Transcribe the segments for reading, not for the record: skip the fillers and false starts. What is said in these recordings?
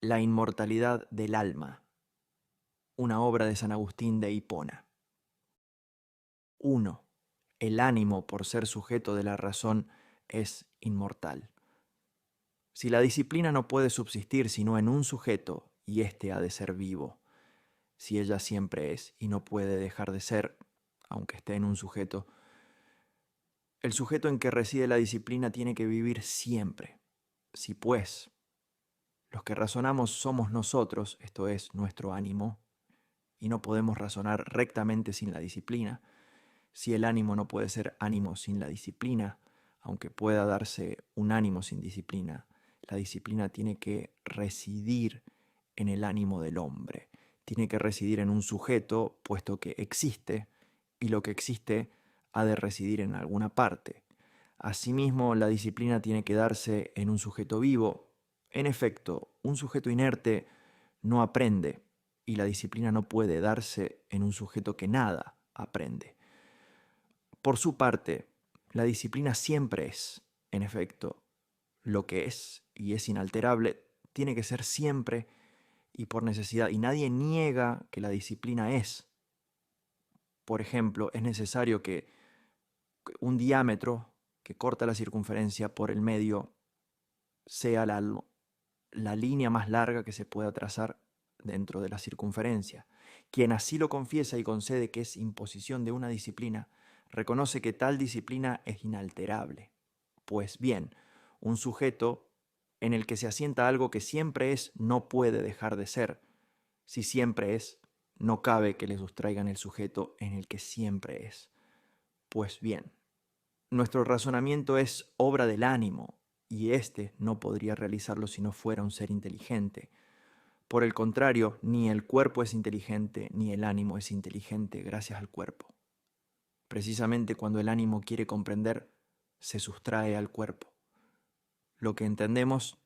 La inmortalidad del alma, una obra de San Agustín de Hipona. 1. El ánimo, por ser sujeto de la razón, es inmortal. Si la disciplina no puede subsistir sino en un sujeto, y éste ha de ser vivo, si ella siempre es y no puede dejar de ser, aunque esté en un sujeto, el sujeto en que reside la disciplina tiene que vivir siempre. Si pues los que razonamos somos nosotros, esto es, nuestro ánimo, y no podemos razonar rectamente sin la disciplina, si el ánimo no puede ser ánimo sin la disciplina, aunque pueda darse un ánimo sin disciplina, la disciplina tiene que residir en el ánimo del hombre, tiene que residir en un sujeto, puesto que existe, y lo que existe ha de residir en alguna parte. Asimismo, la disciplina tiene que darse en un sujeto vivo. En efecto, un sujeto inerte no aprende, y la disciplina no puede darse en un sujeto que nada aprende. Por su parte, la disciplina siempre es, en efecto, lo que es y es inalterable, tiene que ser siempre y por necesidad, y nadie niega que la disciplina es. Por ejemplo, es necesario que un diámetro que corta la circunferencia por el medio sea la línea más larga que se pueda trazar dentro de la circunferencia. Quien así lo confiesa y concede que es imposición de una disciplina, reconoce que tal disciplina es inalterable. Pues bien, un sujeto en el que se asienta algo que siempre es no puede dejar de ser. Si siempre es, no cabe que le sustraigan el sujeto en el que siempre es. Pues bien, nuestro razonamiento es obra del ánimo, y éste no podría realizarlo si no fuera un ser inteligente. Por el contrario, ni el cuerpo es inteligente, ni el ánimo es inteligente gracias al cuerpo. Precisamente cuando el ánimo quiere comprender, se sustrae al cuerpo. Lo que entendemos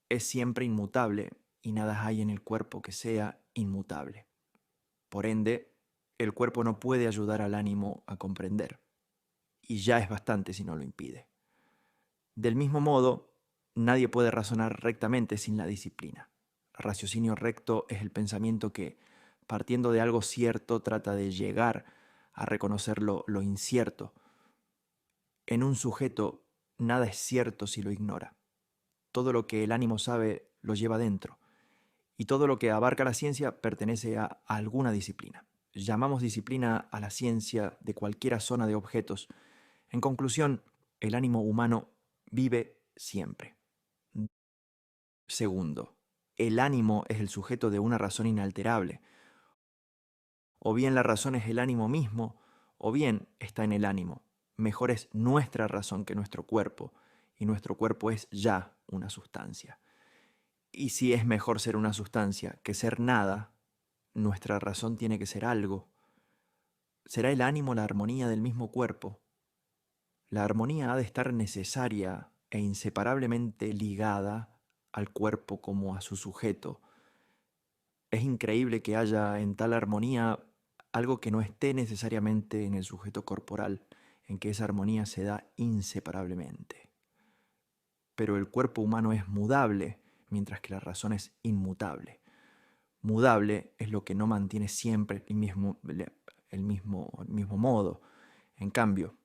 es siempre inmutable, y nada hay en el cuerpo que sea inmutable. Por ende, el cuerpo no puede ayudar al ánimo a comprender, y ya es bastante si no lo impide. Del mismo modo, nadie puede razonar rectamente sin la disciplina. Raciocinio recto es el pensamiento que, partiendo de algo cierto, trata de llegar a reconocer lo incierto. En un sujeto, nada es cierto si lo ignora. Todo lo que el ánimo sabe lo lleva dentro, y todo lo que abarca la ciencia pertenece a alguna disciplina. Llamamos disciplina a la ciencia de cualquiera zona de objetos. En conclusión, el ánimo humano vive siempre. Segundo, el ánimo es el sujeto de una razón inalterable. O bien la razón es el ánimo mismo, o bien está en el ánimo. Mejor es nuestra razón que nuestro cuerpo, y nuestro cuerpo es ya una sustancia. Y si es mejor ser una sustancia que ser nada, nuestra razón tiene que ser algo. ¿Será el ánimo la armonía del mismo cuerpo? La armonía ha de estar necesaria e inseparablemente ligada al cuerpo como a su sujeto. Es increíble que haya en tal armonía algo que no esté necesariamente en el sujeto corporal, en que esa armonía se da inseparablemente. Pero el cuerpo humano es mudable, mientras que la razón es inmutable. Mudable es lo que no mantiene siempre el mismo modo. En cambio,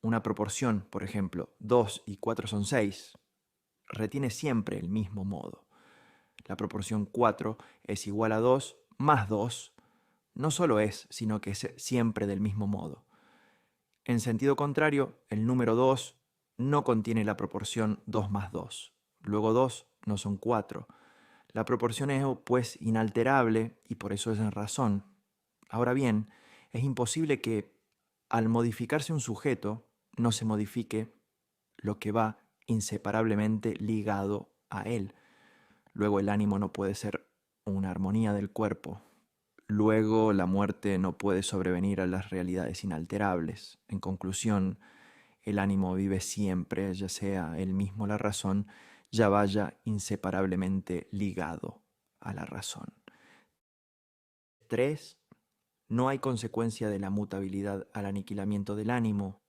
una proporción, por ejemplo, 2 y 4 son 6, retiene siempre el mismo modo. La proporción 4 es igual a 2 más 2, no solo es, sino que es siempre del mismo modo. En sentido contrario, el número 2 no contiene la proporción 2 más 2. Luego 2 no son 4. La proporción es pues inalterable y por eso es en razón. Ahora bien, es imposible que al modificarse un sujeto no se modifique lo que va inseparablemente ligado a él. Luego el ánimo no puede ser una armonía del cuerpo. Luego la muerte no puede sobrevenir a las realidades inalterables. En conclusión, el ánimo vive siempre, ya sea él mismo la razón, ya vaya inseparablemente ligado a la razón. 3. No hay consecuencia de la mutabilidad al aniquilamiento del ánimo.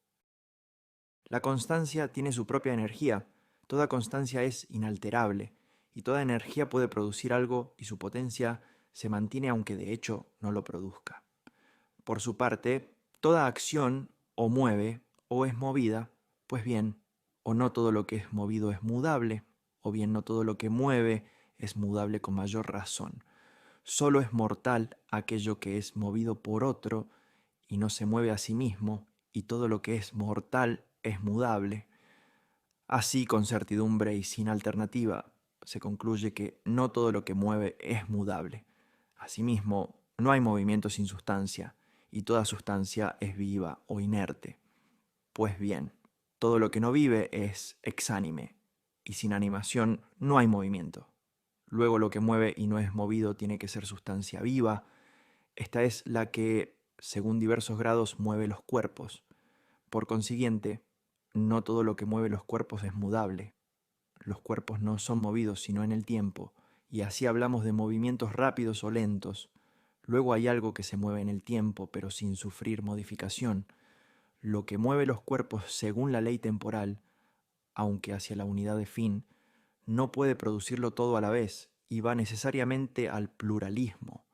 La constancia tiene su propia energía. Toda constancia es inalterable, y toda energía puede producir algo y su potencia se mantiene aunque de hecho no lo produzca. Por su parte, toda acción o mueve o es movida, pues bien, o no todo lo que es movido es mudable, o bien no todo lo que mueve es mudable con mayor razón. Solo es mortal aquello que es movido por otro y no se mueve a sí mismo, y todo lo que es mortal es mudable. Así, con certidumbre y sin alternativa, se concluye que no todo lo que mueve es mudable. Asimismo, no hay movimiento sin sustancia, y toda sustancia es viva o inerte. Pues bien, todo lo que no vive es exánime, y sin animación no hay movimiento. Luego lo que mueve y no es movido tiene que ser sustancia viva. Esta es la que, según diversos grados, mueve los cuerpos. Por consiguiente, no todo lo que mueve los cuerpos es mudable. Los cuerpos no son movidos sino en el tiempo, y así hablamos de movimientos rápidos o lentos. Luego hay algo que se mueve en el tiempo, pero sin sufrir modificación. Lo que mueve los cuerpos según la ley temporal, aunque hacia la unidad de fin, no puede producirlo todo a la vez y va necesariamente al pluralismo.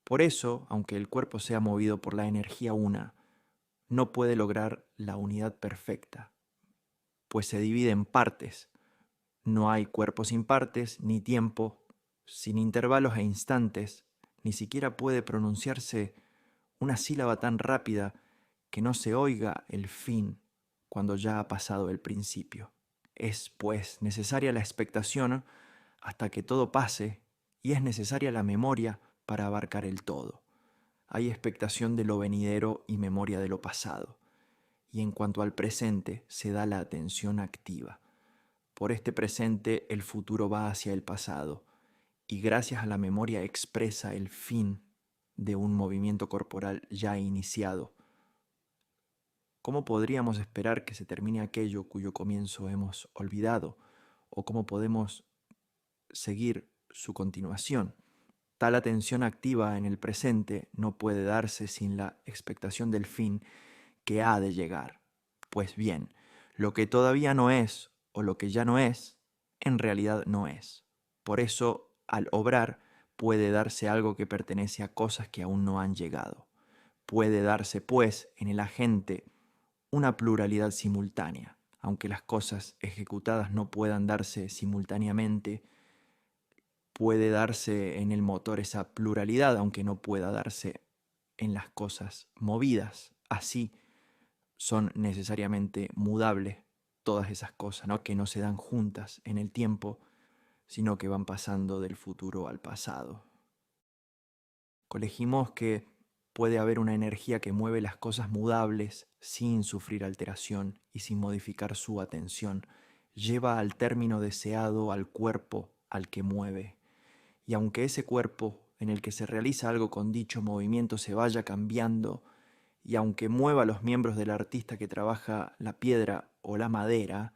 Por eso, aunque el cuerpo sea movido por la energía una, no puede lograr la unidad perfecta, pues se divide en partes. No hay cuerpo sin partes, ni tiempo, sin intervalos e instantes, ni siquiera puede pronunciarse una sílaba tan rápida que no se oiga el fin cuando ya ha pasado el principio. Es, pues, necesaria la expectación hasta que todo pase, y es necesaria la memoria para abarcar el todo. Hay expectación de lo venidero y memoria de lo pasado, y en cuanto al presente se da la atención activa. Por este presente el futuro va hacia el pasado, y gracias a la memoria expresa el fin de un movimiento corporal ya iniciado. ¿Cómo podríamos esperar que se termine aquello cuyo comienzo hemos olvidado? ¿O cómo podemos seguir su continuación? Tal atención activa en el presente no puede darse sin la expectación del fin que ha de llegar. Pues bien, lo que todavía no es o lo que ya no es, en realidad no es. Por eso, al obrar, puede darse algo que pertenece a cosas que aún no han llegado. Puede darse, pues, en el agente una pluralidad simultánea. Aunque las cosas ejecutadas no puedan darse simultáneamente, puede darse en el motor esa pluralidad, aunque no pueda darse en las cosas movidas. Así son necesariamente mudables todas esas cosas, ¿no? Que no se dan juntas en el tiempo, sino que van pasando del futuro al pasado. Colegimos que puede haber una energía que mueve las cosas mudables sin sufrir alteración y sin modificar su atención. Lleva al término deseado al cuerpo al que mueve. Y aunque ese cuerpo en el que se realiza algo con dicho movimiento se vaya cambiando, y aunque mueva los miembros del artista que trabaja la piedra o la madera,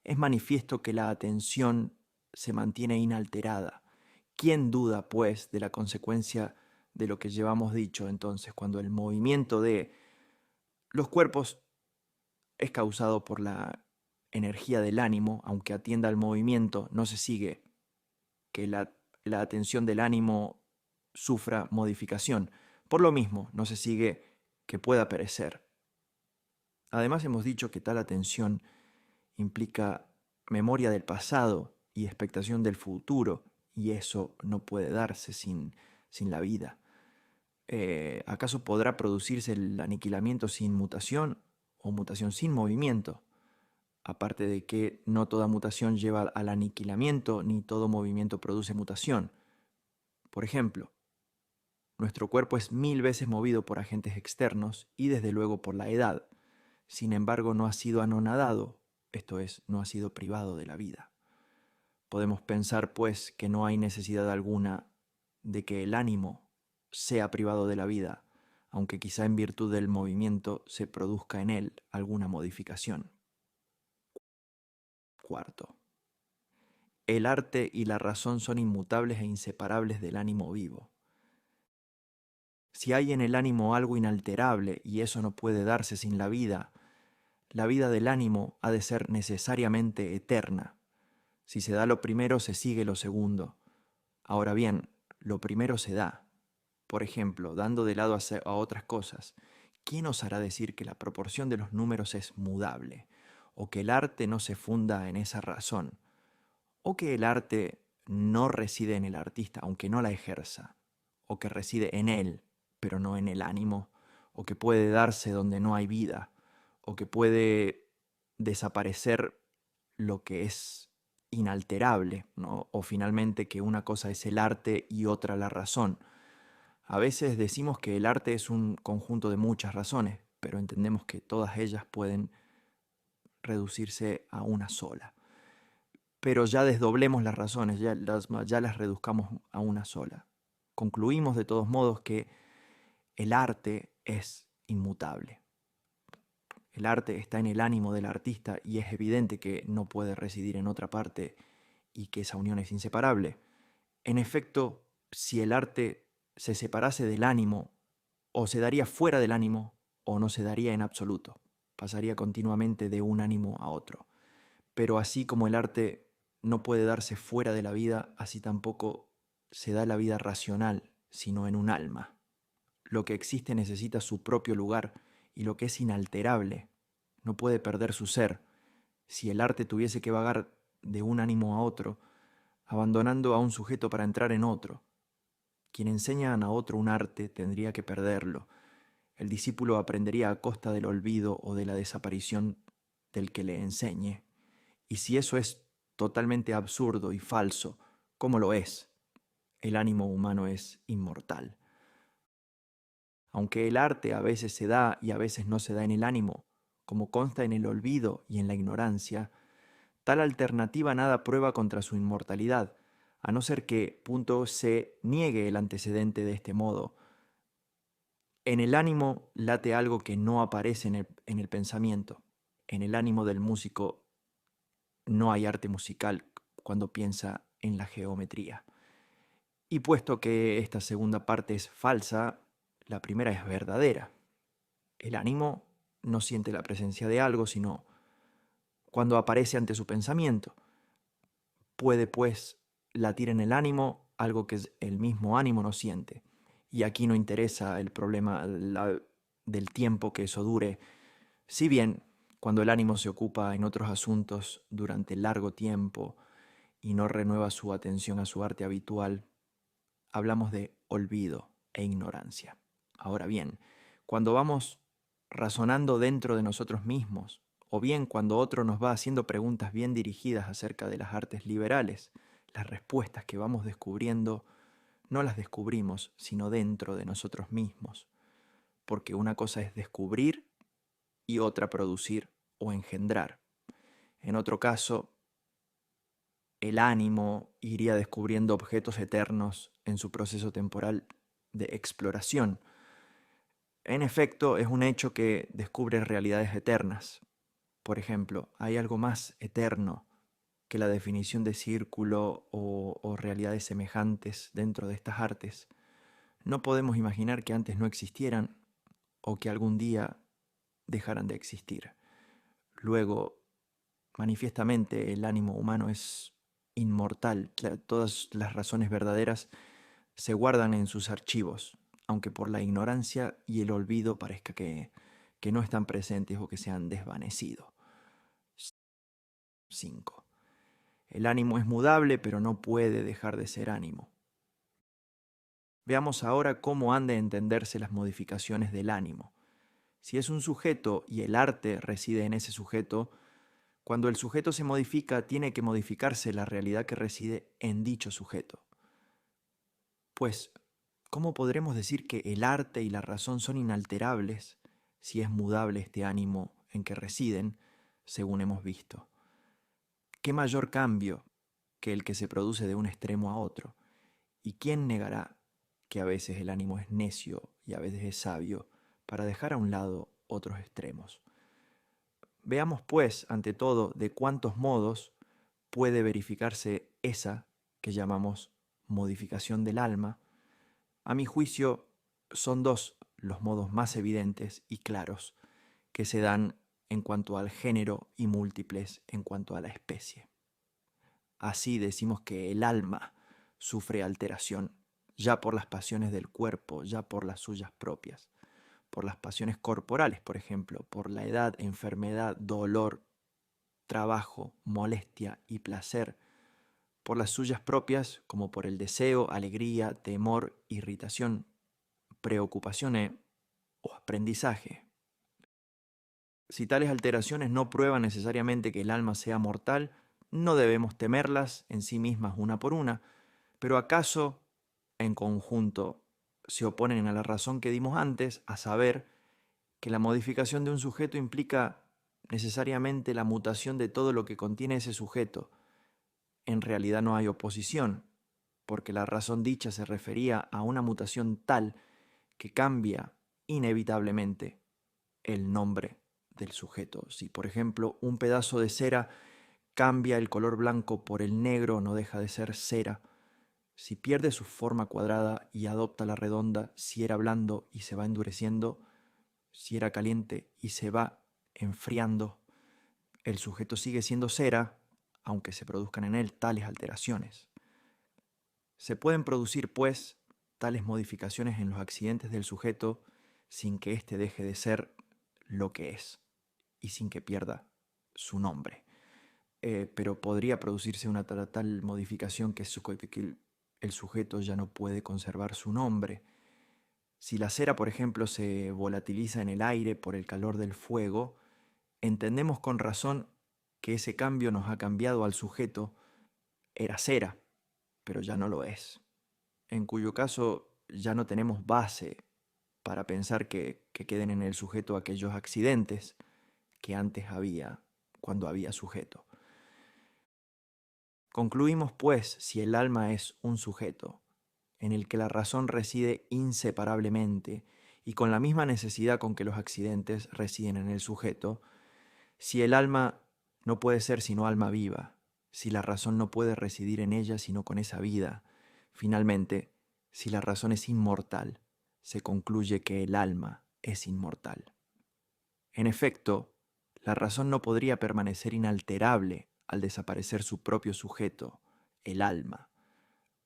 es manifiesto que la atención se mantiene inalterada. ¿Quién duda, pues, de la consecuencia de lo que llevamos dicho entonces, cuando el movimiento de los cuerpos es causado por la energía del ánimo, aunque atienda al movimiento, no se sigue que la atención del ánimo sufra modificación? Por lo mismo, no se sigue que pueda perecer. Además, hemos dicho que tal atención implica memoria del pasado y expectación del futuro, y eso no puede darse sin la vida. ¿Acaso podrá producirse el aniquilamiento sin mutación o mutación sin movimiento? Aparte de que no toda mutación lleva al aniquilamiento, ni todo movimiento produce mutación. Por ejemplo, nuestro cuerpo es 1000 veces movido por agentes externos y desde luego por la edad. Sin embargo, no ha sido anonadado, esto es, no ha sido privado de la vida. Podemos pensar, pues, que no hay necesidad alguna de que el ánimo sea privado de la vida, aunque quizá en virtud del movimiento se produzca en él alguna modificación. Cuarto, el arte y la razón son inmutables e inseparables del ánimo vivo. Si hay en el ánimo algo inalterable y eso no puede darse sin la vida del ánimo ha de ser necesariamente eterna. Si se da lo primero, se sigue lo segundo. Ahora bien, lo primero se da. Por ejemplo, dando de lado a otras cosas. ¿Quién osará decir que la proporción de los números es mudable? ¿O que el arte no se funda en esa razón? ¿O que el arte no reside en el artista, aunque no la ejerza? ¿O que reside en él, pero no en el ánimo? ¿O que puede darse donde no hay vida? ¿O que puede desaparecer lo que es inalterable, ¿no? O finalmente que una cosa es el arte y otra la razón. A veces decimos que el arte es un conjunto de muchas razones, pero entendemos que todas ellas pueden reducirse a una sola. Pero ya desdoblemos las razones, ya las reduzcamos a una sola. Concluimos de todos modos que el arte es inmutable. El arte está en el ánimo del artista y es evidente que no puede residir en otra parte y que esa unión es inseparable. En efecto, si el arte se separase del ánimo, o se daría fuera del ánimo, o no se daría en absoluto. Pasaría continuamente de un ánimo a otro. Pero así como el arte no puede darse fuera de la vida, así tampoco se da la vida racional, sino en un alma. Lo que existe necesita su propio lugar y lo que es inalterable no puede perder su ser. Si el arte tuviese que vagar de un ánimo a otro, abandonando a un sujeto para entrar en otro, quien enseña a otro un arte tendría que perderlo. El discípulo aprendería a costa del olvido o de la desaparición del que le enseñe. Y si eso es totalmente absurdo y falso, ¿cómo lo es? El ánimo humano es inmortal. Aunque el arte a veces se da y a veces no se da en el ánimo, como consta en el olvido y en la ignorancia, tal alternativa nada prueba contra su inmortalidad, a no ser que, se niegue el antecedente de este modo. En el ánimo late algo que no aparece en el pensamiento. En el ánimo del músico no hay arte musical cuando piensa en la geometría. Y puesto que esta segunda parte es falsa, la primera es verdadera. El ánimo no siente la presencia de algo, sino cuando aparece ante su pensamiento. Puede, pues, latir en el ánimo algo que el mismo ánimo no siente. Y aquí no interesa el problema del tiempo que eso dure. Si bien, cuando el ánimo se ocupa en otros asuntos durante largo tiempo y no renueva su atención a su arte habitual, hablamos de olvido e ignorancia. Ahora bien, cuando vamos razonando dentro de nosotros mismos, o bien cuando otro nos va haciendo preguntas bien dirigidas acerca de las artes liberales, las respuestas que vamos descubriendo no las descubrimos, sino dentro de nosotros mismos, porque una cosa es descubrir y otra producir o engendrar. En otro caso, el ánimo iría descubriendo objetos eternos en su proceso temporal de exploración. En efecto, es un hecho que descubre realidades eternas. Por ejemplo, hay algo más eterno que la definición de círculo o realidades semejantes dentro de estas artes. No podemos imaginar que antes no existieran o que algún día dejaran de existir. Luego, manifiestamente, el ánimo humano es inmortal. Todas las razones verdaderas se guardan en sus archivos, aunque por la ignorancia y el olvido parezca que no están presentes o que se han desvanecido. 5. El ánimo es mudable, pero no puede dejar de ser ánimo. Veamos ahora cómo han de entenderse las modificaciones del ánimo. Si es un sujeto y el arte reside en ese sujeto, cuando el sujeto se modifica, tiene que modificarse la realidad que reside en dicho sujeto. Pues, ¿cómo podremos decir que el arte y la razón son inalterables si es mudable este ánimo en que residen, según hemos visto? ¿Qué mayor cambio que el que se produce de un extremo a otro? ¿Y quién negará que a veces el ánimo es necio y a veces es sabio para dejar a un lado otros extremos? Veamos, pues, ante todo, de cuántos modos puede verificarse esa que llamamos modificación del alma. A mi juicio, son dos los modos más evidentes y claros que se dan en cuanto al género y múltiples en cuanto a la especie. Así decimos que el alma sufre alteración, ya por las pasiones del cuerpo, ya por las suyas propias, por las pasiones corporales, por ejemplo, por la edad, enfermedad, dolor, trabajo, molestia y placer, por las suyas propias, como por el deseo, alegría, temor, irritación, preocupación o aprendizaje. Si tales alteraciones no prueban necesariamente que el alma sea mortal, no debemos temerlas en sí mismas una por una, pero acaso en conjunto se oponen a la razón que dimos antes, a saber que la modificación de un sujeto implica necesariamente la mutación de todo lo que contiene ese sujeto. En realidad no hay oposición, porque la razón dicha se refería a una mutación tal que cambia inevitablemente el nombre del sujeto. Si, por ejemplo, un pedazo de cera cambia el color blanco por el negro, no deja de ser cera. Si pierde su forma cuadrada y adopta la redonda, si era blando y se va endureciendo, si era caliente y se va enfriando, el sujeto sigue siendo cera, aunque se produzcan en él tales alteraciones. Se pueden producir, pues, tales modificaciones en los accidentes del sujeto sin que éste deje de ser lo que es y sin que pierda su nombre. Pero podría producirse una tal modificación que el sujeto ya no puede conservar su nombre. Si la cera, por ejemplo, se volatiliza en el aire por el calor del fuego, entendemos con razón que ese cambio nos ha cambiado al sujeto. Era cera, pero ya no lo es. En cuyo caso ya no tenemos base para pensar que queden en el sujeto aquellos accidentes que antes había cuando había sujeto. Concluimos, pues, si el alma es un sujeto, en el que la razón reside inseparablemente y con la misma necesidad con que los accidentes residen en el sujeto, si el alma no puede ser sino alma viva, si la razón no puede residir en ella sino con esa vida, finalmente, si la razón es inmortal, se concluye que el alma es inmortal. En efecto, la razón no podría permanecer inalterable al desaparecer su propio sujeto, el alma.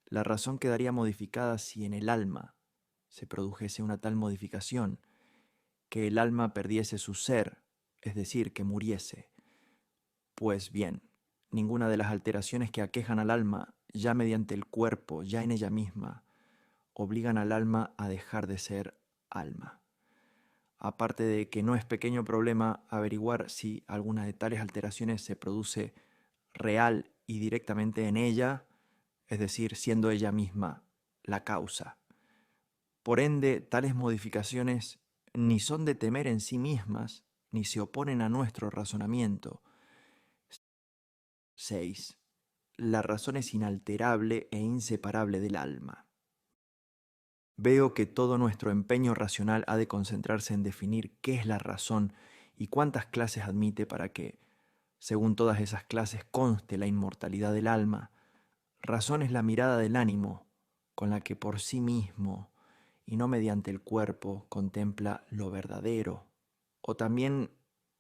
La razón quedaría modificada si en el alma se produjese una tal modificación, que el alma perdiese su ser, es decir, que muriese. Pues bien, ninguna de las alteraciones que aquejan al alma, ya mediante el cuerpo, ya en ella misma, obligan al alma a dejar de ser alma. Aparte de que no es pequeño problema averiguar si alguna de tales alteraciones se produce real y directamente en ella, es decir, siendo ella misma la causa. Por ende, tales modificaciones ni son de temer en sí mismas, ni se oponen a nuestro razonamiento. 6. La razón es inalterable e inseparable del alma. Veo que todo nuestro empeño racional ha de concentrarse en definir qué es la razón y cuántas clases admite para que, según todas esas clases, conste la inmortalidad del alma. Razón es la mirada del ánimo, con la que por sí mismo, y no mediante el cuerpo, contempla lo verdadero, o también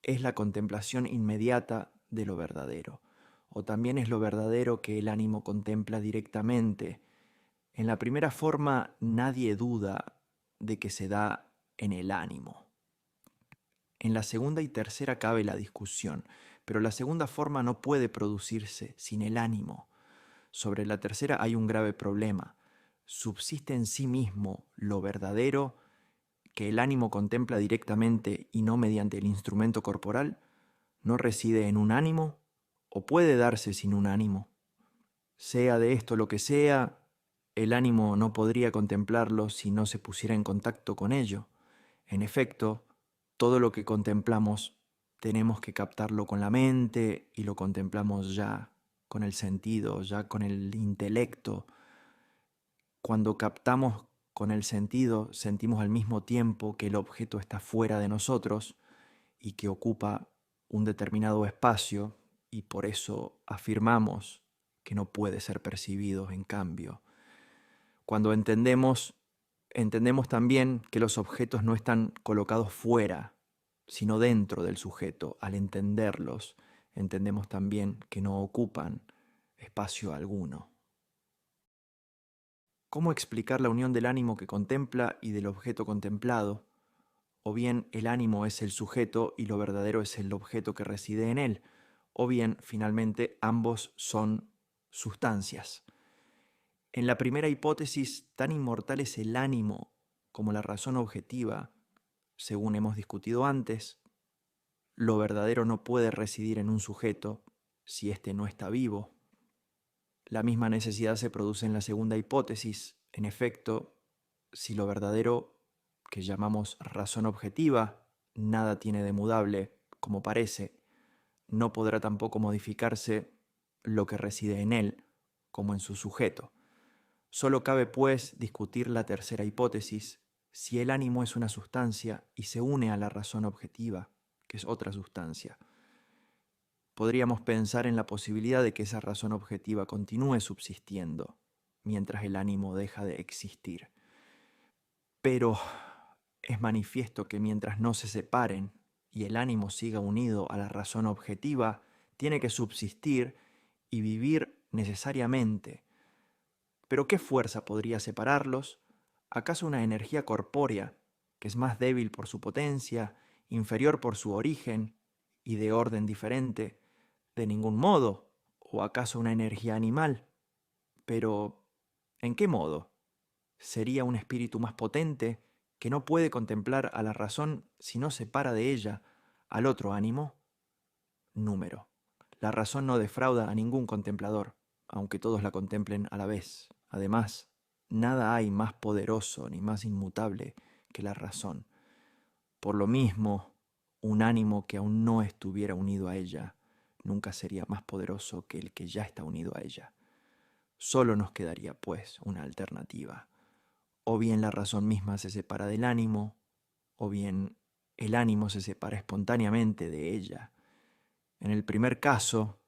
es la contemplación inmediata de lo verdadero, o también es lo verdadero que el ánimo contempla directamente. En la primera forma nadie duda de que se da en el ánimo. En la segunda y tercera cabe la discusión, pero la segunda forma no puede producirse sin el ánimo. Sobre la tercera hay un grave problema. ¿Subsiste en sí mismo lo verdadero que el ánimo contempla directamente y no mediante el instrumento corporal? ¿No reside en un ánimo o puede darse sin un ánimo? Sea de esto lo que sea, el ánimo no podría contemplarlo si no se pusiera en contacto con ello. En efecto, todo lo que contemplamos tenemos que captarlo con la mente y lo contemplamos ya con el sentido, ya con el intelecto. Cuando captamos con el sentido, sentimos al mismo tiempo que el objeto está fuera de nosotros y que ocupa un determinado espacio, y por eso afirmamos que no puede ser percibido en cambio. Cuando entendemos también que los objetos no están colocados fuera, sino dentro del sujeto. Al entenderlos, entendemos también que no ocupan espacio alguno. ¿Cómo explicar la unión del ánimo que contempla y del objeto contemplado? O bien el ánimo es el sujeto y lo verdadero es el objeto que reside en él, o bien finalmente ambos son sustancias. En la primera hipótesis, tan inmortal es el ánimo como la razón objetiva, según hemos discutido antes. Lo verdadero no puede residir en un sujeto si éste no está vivo. La misma necesidad se produce en la segunda hipótesis. En efecto, si lo verdadero, que llamamos razón objetiva, nada tiene de mudable, como parece, no podrá tampoco modificarse lo que reside en él, como en su sujeto. Solo cabe, pues, discutir la tercera hipótesis, si el ánimo es una sustancia y se une a la razón objetiva, que es otra sustancia. Podríamos pensar en la posibilidad de que esa razón objetiva continúe subsistiendo, mientras el ánimo deja de existir. Pero es manifiesto que mientras no se separen y el ánimo siga unido a la razón objetiva, tiene que subsistir y vivir necesariamente. ¿Pero qué fuerza podría separarlos? ¿Acaso una energía corpórea, que es más débil por su potencia, inferior por su origen y de orden diferente? De ningún modo. ¿O acaso una energía animal? Pero, ¿en qué modo? ¿Sería un espíritu más potente que no puede contemplar a la razón si no separa de ella al otro ánimo? Número. La razón no defrauda a ningún contemplador, aunque todos la contemplen a la vez. Además, nada hay más poderoso ni más inmutable que la razón. Por lo mismo, un ánimo que aún no estuviera unido a ella nunca sería más poderoso que el que ya está unido a ella. Solo nos quedaría, pues, una alternativa. O bien la razón misma se separa del ánimo, o bien el ánimo se separa espontáneamente de ella. En el primer caso,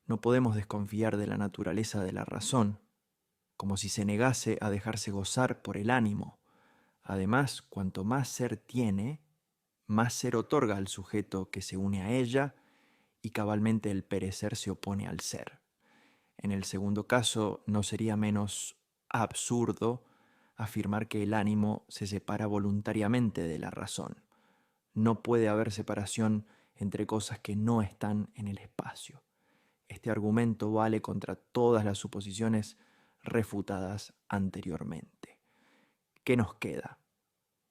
no podemos desconfiar de la naturaleza de la razón, como si se negase a dejarse gozar por el ánimo. Además, cuanto más ser tiene, más ser otorga al sujeto que se une a ella, y cabalmente el perecer se opone al ser. En el segundo caso, no sería menos absurdo afirmar que el ánimo se separa voluntariamente de la razón. No puede haber separación entre cosas que no están en el espacio. Este argumento vale contra todas las suposiciones refutadas anteriormente. ¿Qué nos queda?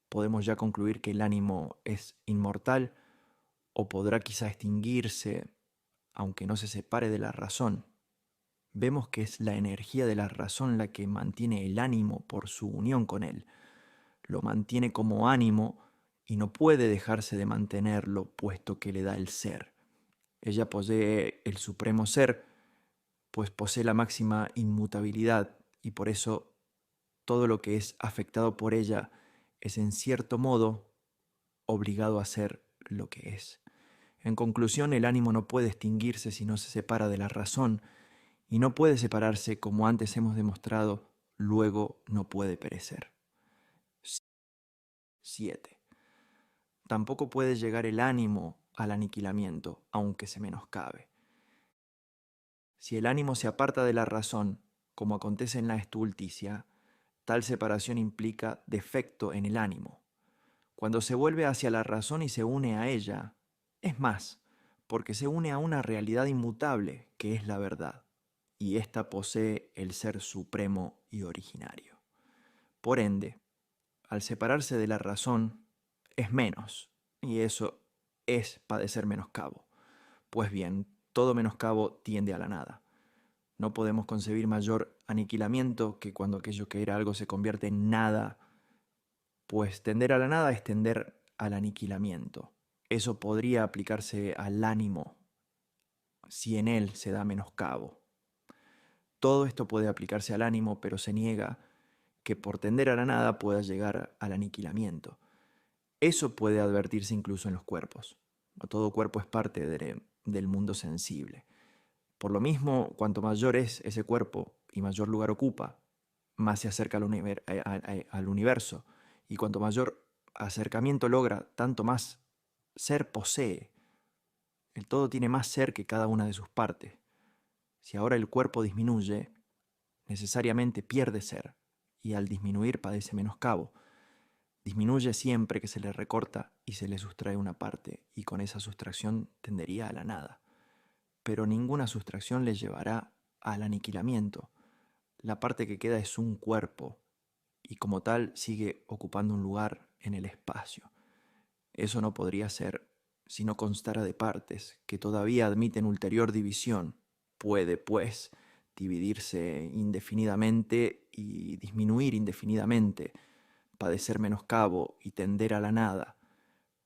¿Podemos ya concluir que el ánimo es inmortal o podrá quizá extinguirse aunque no se separe de la razón? Vemos que es la energía de la razón la que mantiene el ánimo por su unión con él. Lo mantiene como ánimo y no puede dejarse de mantenerlo puesto que le da el ser. Ella posee el supremo ser, pues posee la máxima inmutabilidad y por eso todo lo que es afectado por ella es en cierto modo obligado a ser lo que es. En conclusión, el ánimo no puede extinguirse si no se separa de la razón, y no puede separarse como antes hemos demostrado, luego no puede perecer. 7. Tampoco puede llegar el ánimo al aniquilamiento, aunque se menoscabe. Si el ánimo se aparta de la razón, como acontece en la estulticia, tal separación implica defecto en el ánimo. Cuando se vuelve hacia la razón y se une a ella, es más, porque se une a una realidad inmutable que es la verdad, y ésta posee el ser supremo y originario. Por ende, al separarse de la razón, es menos, y eso es padecer menoscabo. Pues bien, todo menoscabo tiende a la nada. No podemos concebir mayor aniquilamiento que cuando aquello que era algo se convierte en nada, pues tender a la nada es tender al aniquilamiento. Eso podría aplicarse al ánimo si en él se da menoscabo. Todo esto puede aplicarse al ánimo, pero se niega que por tender a la nada pueda llegar al aniquilamiento. Eso puede advertirse incluso en los cuerpos. No todo cuerpo es parte del mundo sensible. Por lo mismo, cuanto mayor es ese cuerpo y mayor lugar ocupa, más se acerca al universo. Y cuanto mayor acercamiento logra, tanto más ser posee. El todo tiene más ser que cada una de sus partes. Si ahora el cuerpo disminuye, necesariamente pierde ser, y al disminuir padece menoscabo. Disminuye siempre que se le recorta y se le sustrae una parte, y con esa sustracción tendería a la nada. Pero ninguna sustracción le llevará al aniquilamiento. La parte que queda es un cuerpo, y como tal sigue ocupando un lugar en el espacio. Eso no podría ser si no constara de partes, que todavía admiten ulterior división. Puede, pues, dividirse indefinidamente y disminuir indefinidamente, padecer menoscabo y tender a la nada,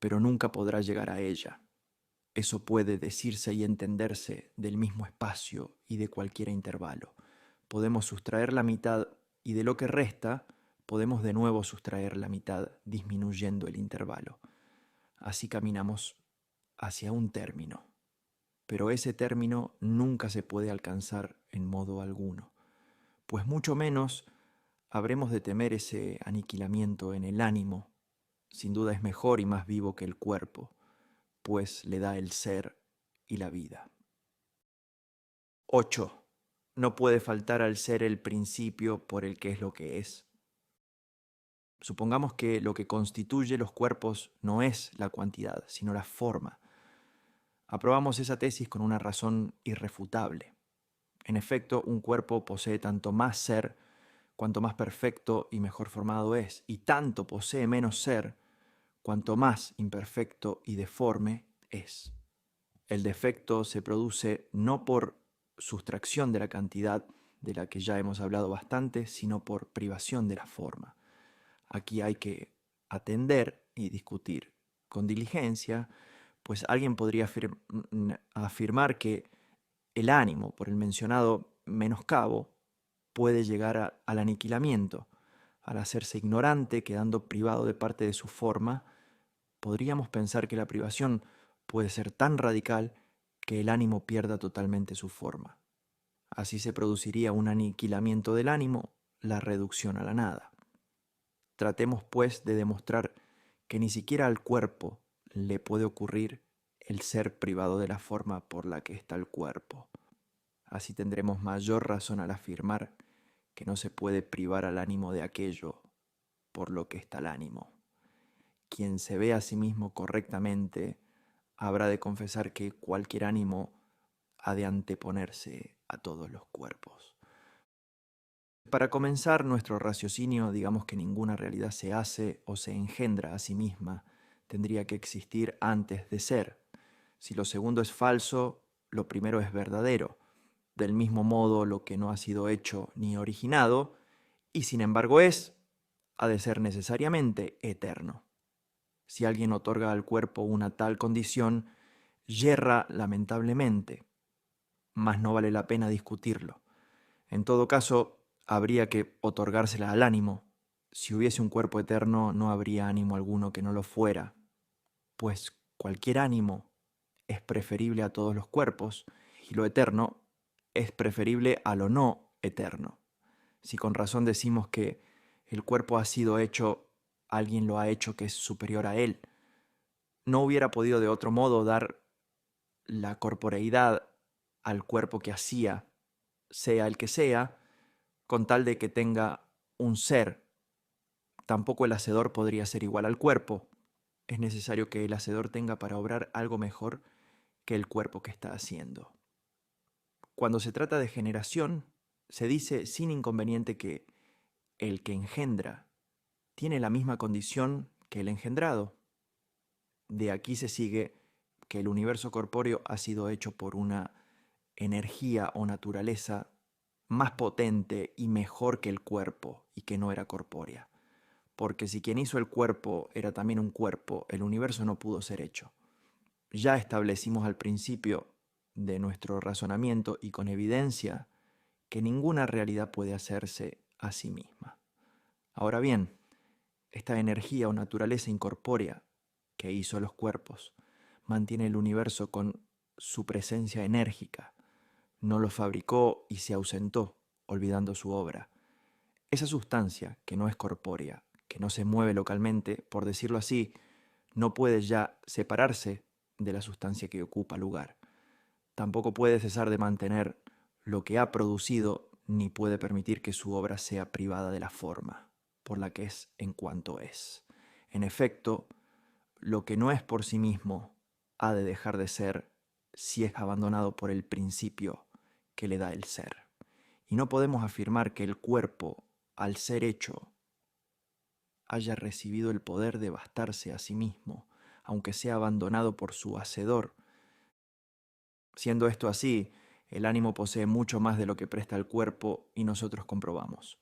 pero nunca podrá llegar a ella. Eso puede decirse y entenderse del mismo espacio y de cualquier intervalo. Podemos sustraer la mitad y de lo que resta podemos de nuevo sustraer la mitad disminuyendo el intervalo. Así caminamos hacia un término, pero ese término nunca se puede alcanzar en modo alguno, pues mucho menos habremos de temer ese aniquilamiento en el ánimo. Sin duda es mejor y más vivo que el cuerpo, pues le da el ser y la vida. 8. No puede faltar al ser el principio por el que es lo que es. Supongamos que lo que constituye los cuerpos no es la cuantidad, sino la forma. Aprobamos esa tesis con una razón irrefutable. En efecto, un cuerpo posee tanto más ser cuanto más perfecto y mejor formado es, y tanto posee menos ser cuanto más imperfecto y deforme es. El defecto se produce no por sustracción de la cantidad, de la que ya hemos hablado bastante, sino por privación de la forma. Aquí hay que atender y discutir con diligencia, pues alguien podría afirmar que el ánimo, por el mencionado menoscabo, puede llegar al aniquilamiento. Al hacerse ignorante, quedando privado de parte de su forma, podríamos pensar que la privación puede ser tan radical que el ánimo pierda totalmente su forma. Así se produciría un aniquilamiento del ánimo, la reducción a la nada. Tratemos, pues, de demostrar que ni siquiera al cuerpo le puede ocurrir el ser privado de la forma por la que está el cuerpo. Así tendremos mayor razón al afirmar que no se puede privar al ánimo de aquello por lo que está el ánimo. Quien se ve a sí mismo correctamente habrá de confesar que cualquier ánimo ha de anteponerse a todos los cuerpos. Para comenzar nuestro raciocinio, digamos que ninguna realidad se hace o se engendra a sí misma, tendría que existir antes de ser. Si lo segundo es falso, lo primero es verdadero. Del mismo modo, lo que no ha sido hecho ni originado, y sin embargo es, ha de ser necesariamente eterno. Si alguien otorga al cuerpo una tal condición, yerra lamentablemente, mas no vale la pena discutirlo. En todo caso, habría que otorgársela al ánimo. Si hubiese un cuerpo eterno, no habría ánimo alguno que no lo fuera, pues cualquier ánimo es preferible a todos los cuerpos, y lo eterno es preferible a lo no eterno. Si con razón decimos que el cuerpo ha sido hecho, alguien lo ha hecho que es superior a él, no hubiera podido de otro modo dar la corporeidad al cuerpo que hacía, sea el que sea, con tal de que tenga un ser. Tampoco el hacedor podría ser igual al cuerpo. Es necesario que el hacedor tenga para obrar algo mejor que el cuerpo que está haciendo. Cuando se trata de generación, se dice sin inconveniente que el que engendra tiene la misma condición que el engendrado. De aquí se sigue que el universo corpóreo ha sido hecho por una energía o naturaleza más potente y mejor que el cuerpo y que no era corpórea. Porque si quien hizo el cuerpo era también un cuerpo, el universo no pudo ser hecho. Ya establecimos al principio de nuestro razonamiento y con evidencia que ninguna realidad puede hacerse a sí misma. Ahora bien, esta energía o naturaleza incorpórea que hizo los cuerpos mantiene el universo con su presencia enérgica. No lo fabricó y se ausentó, olvidando su obra. Esa sustancia, que no es corpórea, que no se mueve localmente, por decirlo así, no puede ya separarse de la sustancia que ocupa lugar. Tampoco puede cesar de mantener lo que ha producido, ni puede permitir que su obra sea privada de la forma, por la que es en cuanto es. En efecto, lo que no es por sí mismo ha de dejar de ser si es abandonado por el principio que le da el ser. Y no podemos afirmar que el cuerpo, al ser hecho, haya recibido el poder de bastarse a sí mismo, aunque sea abandonado por su hacedor. Siendo esto así, el ánimo posee mucho más de lo que presta el cuerpo y nosotros comprobamos.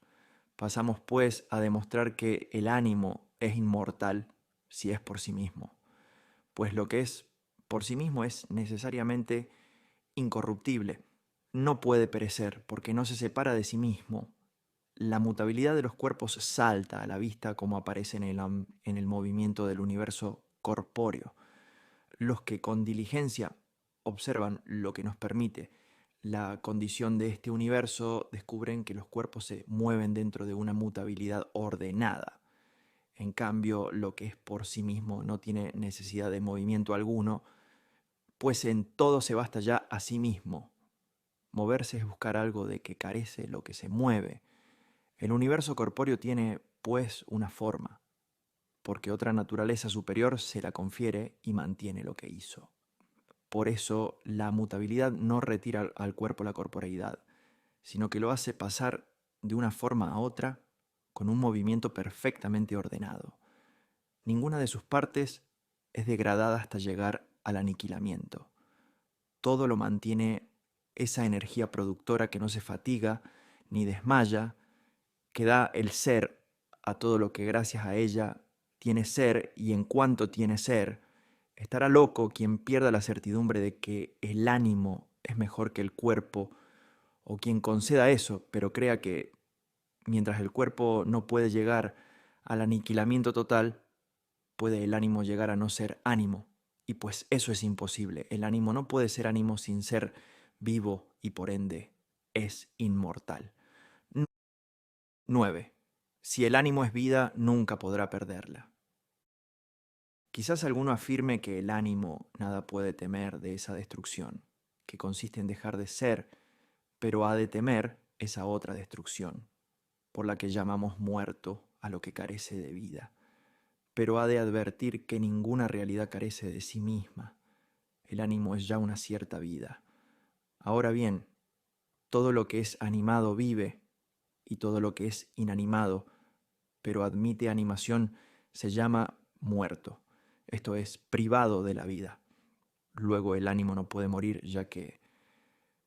Pasamos pues a demostrar que el ánimo es inmortal si es por sí mismo, pues lo que es por sí mismo es necesariamente incorruptible. No puede perecer porque no se separa de sí mismo. La mutabilidad de los cuerpos salta a la vista como aparece en el movimiento del universo corpóreo. Los que con diligencia observan lo que nos permite la condición de este universo descubren que los cuerpos se mueven dentro de una mutabilidad ordenada. En cambio, lo que es por sí mismo no tiene necesidad de movimiento alguno, pues en todo se basta ya a sí mismo. Moverse es buscar algo de que carece lo que se mueve. El universo corpóreo tiene, pues, una forma, porque otra naturaleza superior se la confiere y mantiene lo que hizo. Por eso la mutabilidad no retira al cuerpo la corporeidad, sino que lo hace pasar de una forma a otra con un movimiento perfectamente ordenado. Ninguna de sus partes es degradada hasta llegar al aniquilamiento. Todo lo mantiene esa energía productora que no se fatiga ni desmaya, que da el ser a todo lo que gracias a ella tiene ser, y en cuanto tiene ser, estará loco quien pierda la certidumbre de que el ánimo es mejor que el cuerpo, o quien conceda eso, pero crea que mientras el cuerpo no puede llegar al aniquilamiento total, puede el ánimo llegar a no ser ánimo. Y pues eso es imposible. El ánimo no puede ser ánimo sin ser vivo y por ende es inmortal. 9. Si el ánimo es vida, nunca podrá perderla. Quizás alguno afirme que el ánimo nada puede temer de esa destrucción, que consiste en dejar de ser, pero ha de temer esa otra destrucción, por la que llamamos muerto a lo que carece de vida. Pero ha de advertir que ninguna realidad carece de sí misma. El ánimo es ya una cierta vida. Ahora bien, todo lo que es animado vive, y todo lo que es inanimado, pero admite animación, se llama muerto, esto es, privado de la vida. Luego el ánimo no puede morir, ya que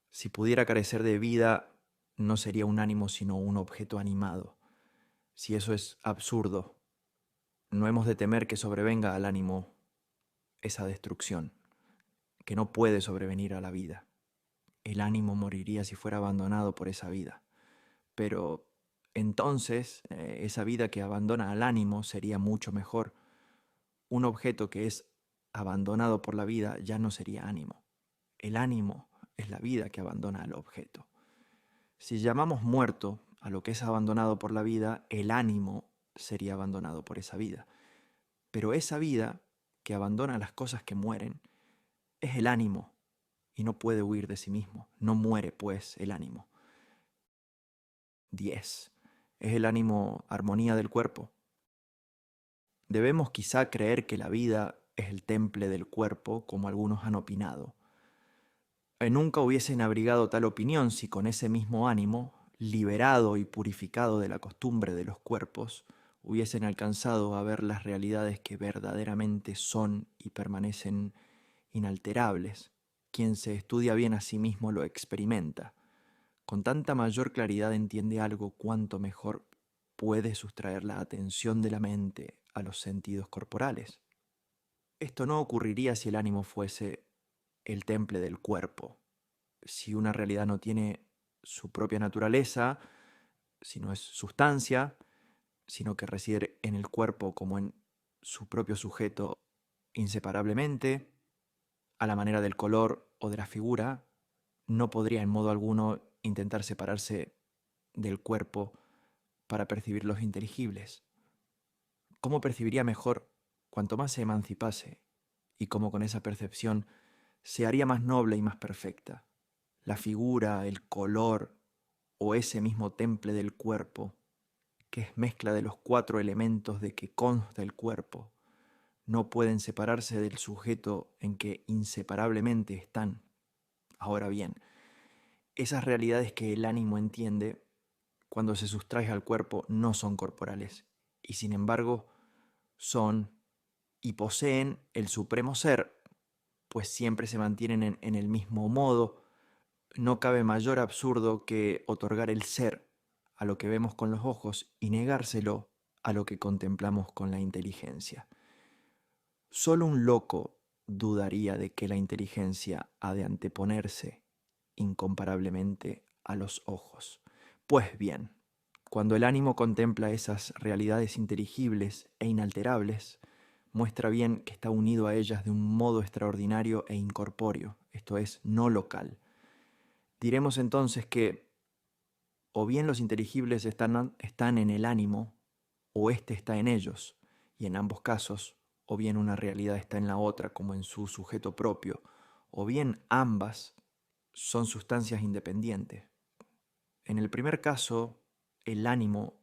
si pudiera carecer de vida, no sería un ánimo sino un objeto animado. Si eso es absurdo, no hemos de temer que sobrevenga al ánimo esa destrucción, que no puede sobrevenir a la vida. El ánimo moriría si fuera abandonado por esa vida. Pero entonces esa vida que abandona al ánimo sería mucho mejor. Un objeto que es abandonado por la vida ya no sería ánimo. El ánimo es la vida que abandona al objeto. Si llamamos muerto a lo que es abandonado por la vida, el ánimo sería abandonado por esa vida. Pero esa vida que abandona las cosas que mueren es el ánimo y no puede huir de sí mismo. No muere, pues, el ánimo. 10. ¿Es el ánimo armonía del cuerpo? Debemos quizá creer que la vida es el temple del cuerpo, como algunos han opinado. Nunca hubiesen abrigado tal opinión si con ese mismo ánimo, liberado y purificado de la costumbre de los cuerpos, hubiesen alcanzado a ver las realidades que verdaderamente son y permanecen inalterables. Quien se estudia bien a sí mismo lo experimenta. Con tanta mayor claridad entiende algo cuanto mejor puede sustraer la atención de la mente a los sentidos corporales. Esto no ocurriría si el ánimo fuese el temple del cuerpo. Si una realidad no tiene su propia naturaleza, si no es sustancia, sino que reside en el cuerpo como en su propio sujeto inseparablemente, a la manera del color o de la figura, no podría en modo alguno intentar separarse del cuerpo para percibir los inteligibles. ¿Cómo percibiría mejor cuanto más se emancipase y cómo con esa percepción se haría más noble y más perfecta? la figura, el color o ese mismo temple del cuerpo, que es mezcla de los 4 elementos de que consta el cuerpo, no pueden separarse del sujeto en que inseparablemente están. Ahora bien, esas realidades que el ánimo entiende, cuando se sustrae al cuerpo, no son corporales, y sin embargo son y poseen el supremo ser, pues siempre se mantienen en el mismo modo. No cabe mayor absurdo que otorgar el ser a lo que vemos con los ojos y negárselo a lo que contemplamos con la inteligencia. Solo un loco dudaría de que la inteligencia ha de anteponerse incomparablemente a los ojos. Pues bien, cuando el ánimo contempla esas realidades inteligibles e inalterables, muestra bien que está unido a ellas de un modo extraordinario e incorpóreo, esto es, no local. Diremos entonces que o bien los inteligibles están en el ánimo, o éste está en ellos, y en ambos casos, o bien una realidad está en la otra como en su sujeto propio, o bien ambas son sustancias independientes. En el primer caso, el ánimo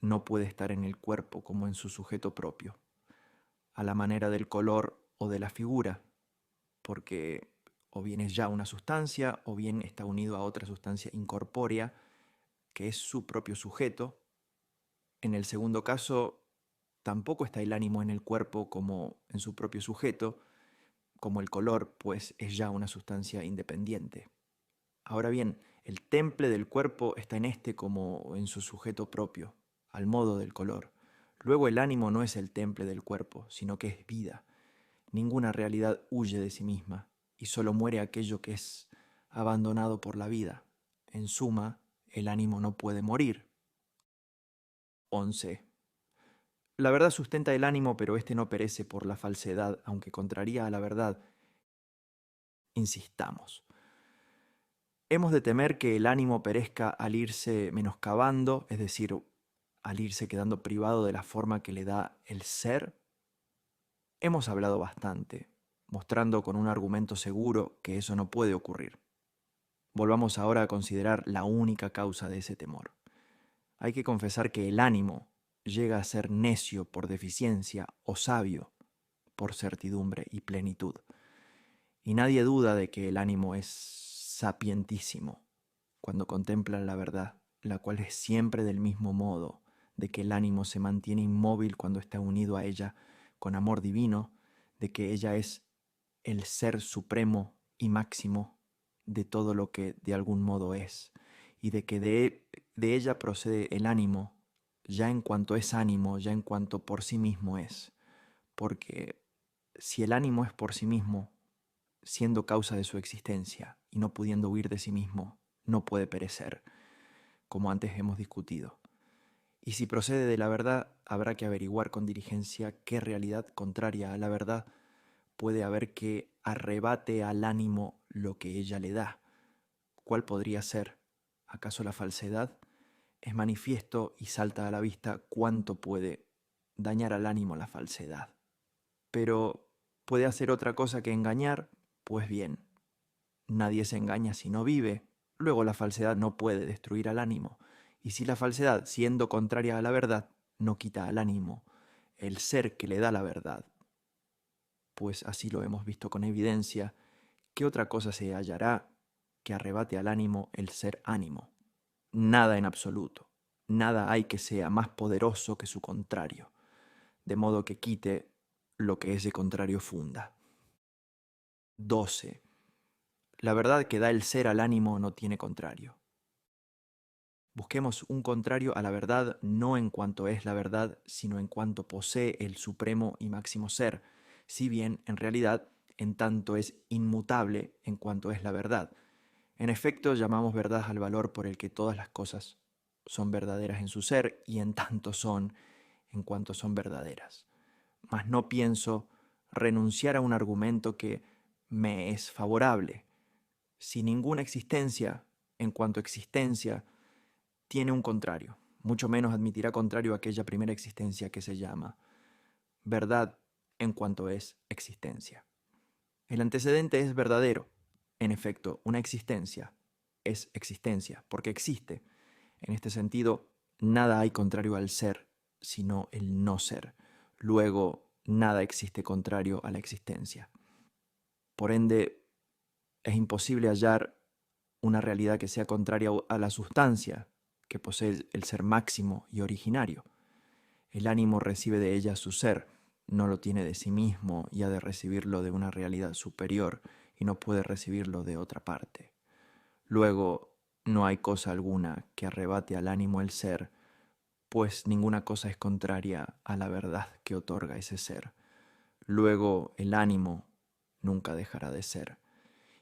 no puede estar en el cuerpo como en su sujeto propio, a la manera del color o de la figura, porque o bien es ya una sustancia, o bien está unido a otra sustancia incorpórea, que es su propio sujeto. En el segundo caso, tampoco está el ánimo en el cuerpo como en su propio sujeto, como el color, pues es ya una sustancia independiente. Ahora bien, el temple del cuerpo está en este como en su sujeto propio, al modo del color. Luego el ánimo no es el temple del cuerpo, sino que es vida. Ninguna realidad huye de sí misma, y solo muere aquello que es abandonado por la vida. En suma, el ánimo no puede morir. 11. La verdad sustenta el ánimo, pero éste no perece por la falsedad, aunque contraría a la verdad. Insistamos. Hemos de temer que el ánimo perezca al irse menoscabando, es decir, al irse quedando privado de la forma que le da el ser. Hemos hablado bastante, mostrando con un argumento seguro que eso no puede ocurrir. Volvamos ahora a considerar la única causa de ese temor. Hay que confesar que el ánimo llega a ser necio por deficiencia o sabio por certidumbre y plenitud. Y nadie duda de que el ánimo es sapientísimo cuando contempla la verdad, la cual es siempre del mismo modo, de que el ánimo se mantiene inmóvil cuando está unido a ella con amor divino, de que ella es el ser supremo y máximo de todo lo que de algún modo es, y de que de ella procede el ánimo, ya en cuanto es ánimo, ya en cuanto por sí mismo es, porque si el ánimo es por sí mismo, siendo causa de su existencia y no pudiendo huir de sí mismo, no puede perecer, como antes hemos discutido. Y si procede de la verdad, habrá que averiguar con diligencia qué realidad contraria a la verdad puede haber que arrebate al ánimo lo que ella le da. ¿Cuál podría ser? ¿Acaso la falsedad? Es manifiesto y salta a la vista cuánto puede dañar al ánimo la falsedad. Pero, ¿puede hacer otra cosa que engañar? Pues bien, nadie se engaña si no vive, luego la falsedad no puede destruir al ánimo, y si la falsedad, siendo contraria a la verdad, no quita al ánimo el ser que le da la verdad, pues así lo hemos visto con evidencia, ¿qué otra cosa se hallará que arrebate al ánimo el ser ánimo? Nada en absoluto, nada hay que sea más poderoso que su contrario, de modo que quite lo que ese contrario funda. 12. La verdad que da el ser al ánimo no tiene contrario. Busquemos un contrario a la verdad no en cuanto es la verdad, sino en cuanto posee el supremo y máximo ser, si bien en realidad en tanto es inmutable en cuanto es la verdad. En efecto, llamamos verdad al valor por el que todas las cosas son verdaderas en su ser y en tanto son en cuanto son verdaderas. Mas no pienso renunciar a un argumento que me es favorable. Si ninguna existencia, en cuanto existencia, tiene un contrario, mucho menos admitirá contrario a aquella primera existencia que se llama verdad en cuanto es existencia. El antecedente es verdadero, en efecto, una existencia, es existencia, porque existe. En este sentido, nada hay contrario al ser, sino el no ser. Luego, nada existe contrario a la existencia. Por ende, es imposible hallar una realidad que sea contraria a la sustancia que posee el ser máximo y originario. El ánimo recibe de ella su ser, no lo tiene de sí mismo y ha de recibirlo de una realidad superior y no puede recibirlo de otra parte. Luego, no hay cosa alguna que arrebate al ánimo el ser, pues ninguna cosa es contraria a la verdad que otorga ese ser. Luego, el ánimo nunca dejará de ser.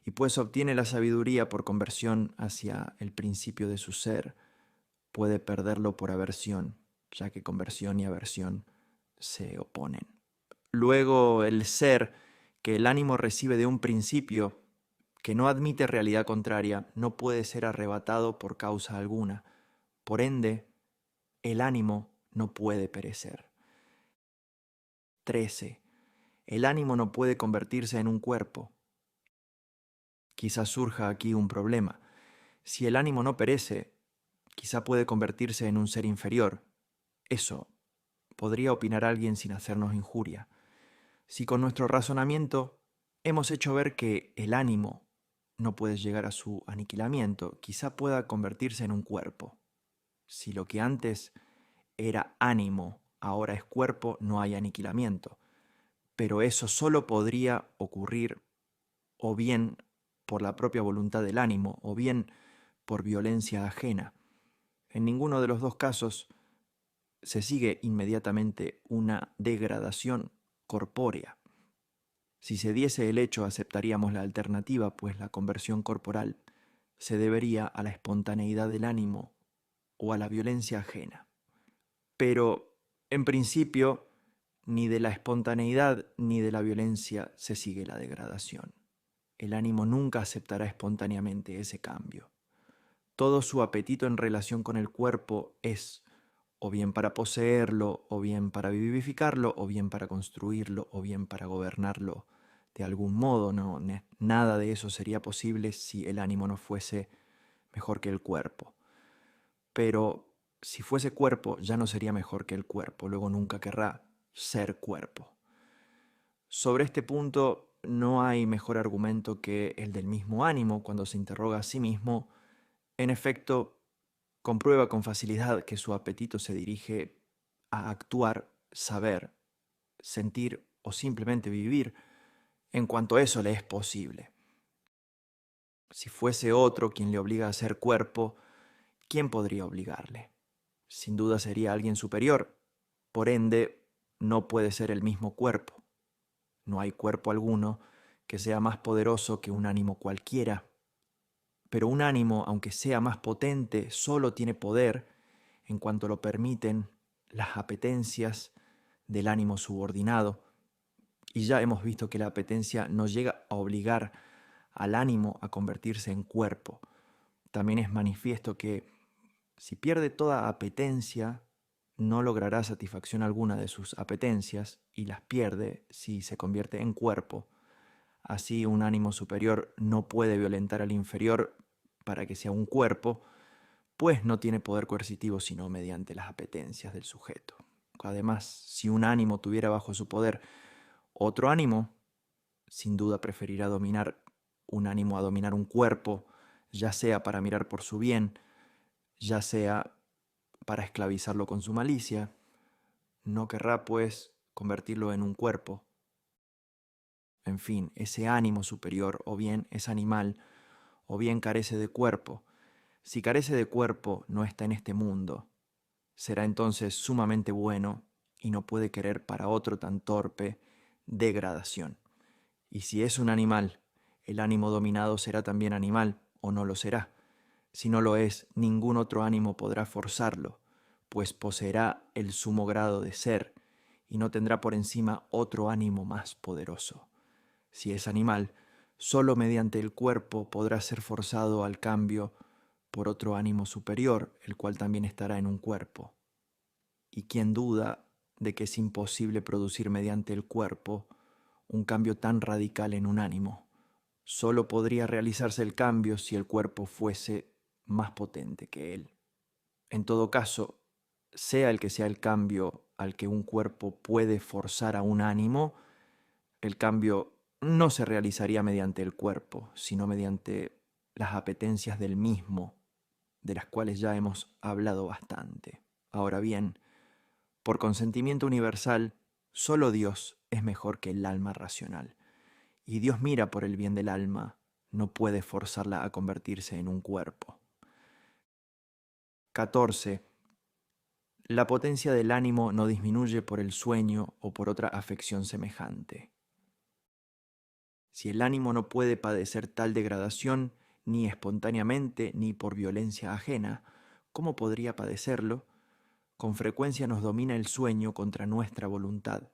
Y pues obtiene la sabiduría por conversión hacia el principio de su ser, puede perderlo por aversión, ya que conversión y aversión se oponen. Luego, el ser que el ánimo recibe de un principio que no admite realidad contraria no puede ser arrebatado por causa alguna. Por ende, el ánimo no puede perecer. 13. El ánimo no puede convertirse en un cuerpo. Quizás surja aquí un problema. Si el ánimo no perece, quizá puede convertirse en un ser inferior. Eso podría opinar alguien sin hacernos injuria. Si con nuestro razonamiento hemos hecho ver que el ánimo no puede llegar a su aniquilamiento, quizá pueda convertirse en un cuerpo. Si lo que antes era ánimo ahora es cuerpo, no hay aniquilamiento. Pero eso solo podría ocurrir o bien por la propia voluntad del ánimo o bien por violencia ajena. En ninguno de los dos casos se sigue inmediatamente una degradación corpórea. Si se diese el hecho, aceptaríamos la alternativa, pues la conversión corporal se debería a la espontaneidad del ánimo o a la violencia ajena. Pero, en principio, ni de la espontaneidad ni de la violencia se sigue la degradación. El ánimo nunca aceptará espontáneamente ese cambio. Todo su apetito en relación con el cuerpo es o bien para poseerlo, o bien para vivificarlo, o bien para construirlo, o bien para gobernarlo de algún modo. No, nada de eso sería posible si el ánimo no fuese mejor que el cuerpo. Pero si fuese cuerpo, ya no sería mejor que el cuerpo, luego nunca querrá ser cuerpo. Sobre este punto no hay mejor argumento que el del mismo ánimo cuando se interroga a sí mismo. En efecto, comprueba con facilidad que su apetito se dirige a actuar, saber, sentir o simplemente vivir en cuanto eso le es posible. Si fuese otro quien le obliga a ser cuerpo, ¿quién podría obligarle? Sin duda sería alguien superior. Por ende, no puede ser el mismo cuerpo. No hay cuerpo alguno que sea más poderoso que un ánimo cualquiera. Pero un ánimo, aunque sea más potente, solo tiene poder en cuanto lo permiten las apetencias del ánimo subordinado. Y ya hemos visto que la apetencia no llega a obligar al ánimo a convertirse en cuerpo. También es manifiesto que si pierde toda apetencia, no logrará satisfacción alguna de sus apetencias y las pierde si se convierte en cuerpo. Así un ánimo superior no puede violentar al inferior para que sea un cuerpo, pues no tiene poder coercitivo sino mediante las apetencias del sujeto. Además, si un ánimo tuviera bajo su poder otro ánimo, sin duda preferirá dominar un ánimo a dominar un cuerpo, ya sea para mirar por su bien, ya sea para esclavizarlo con su malicia. No querrá, pues, convertirlo en un cuerpo. En fin, ese ánimo superior o bien es animal o bien carece de cuerpo. Si carece de cuerpo, no está en este mundo. Será entonces sumamente bueno y no puede querer para otro tan torpe degradación. Y si es un animal, el ánimo dominado será también animal o no lo será. Si no lo es, ningún otro ánimo podrá forzarlo, pues poseerá el sumo grado de ser y no tendrá por encima otro ánimo más poderoso. Si es animal, solo mediante el cuerpo podrá ser forzado al cambio por otro ánimo superior, el cual también estará en un cuerpo. ¿Y quién duda de que es imposible producir mediante el cuerpo un cambio tan radical en un ánimo? Solo podría realizarse el cambio si el cuerpo fuese más potente que él. En todo caso, sea el que sea el cambio al que un cuerpo puede forzar a un ánimo, el cambio no se realizaría mediante el cuerpo, sino mediante las apetencias del mismo, de las cuales ya hemos hablado bastante. Ahora bien, por consentimiento universal, solo Dios es mejor que el alma racional. Y Dios mira por el bien del alma, no puede forzarla a convertirse en un cuerpo. 14. La potencia del ánimo no disminuye por el sueño o por otra afección semejante. Si el ánimo no puede padecer tal degradación, ni espontáneamente ni por violencia ajena, ¿cómo podría padecerlo? Con frecuencia nos domina el sueño contra nuestra voluntad.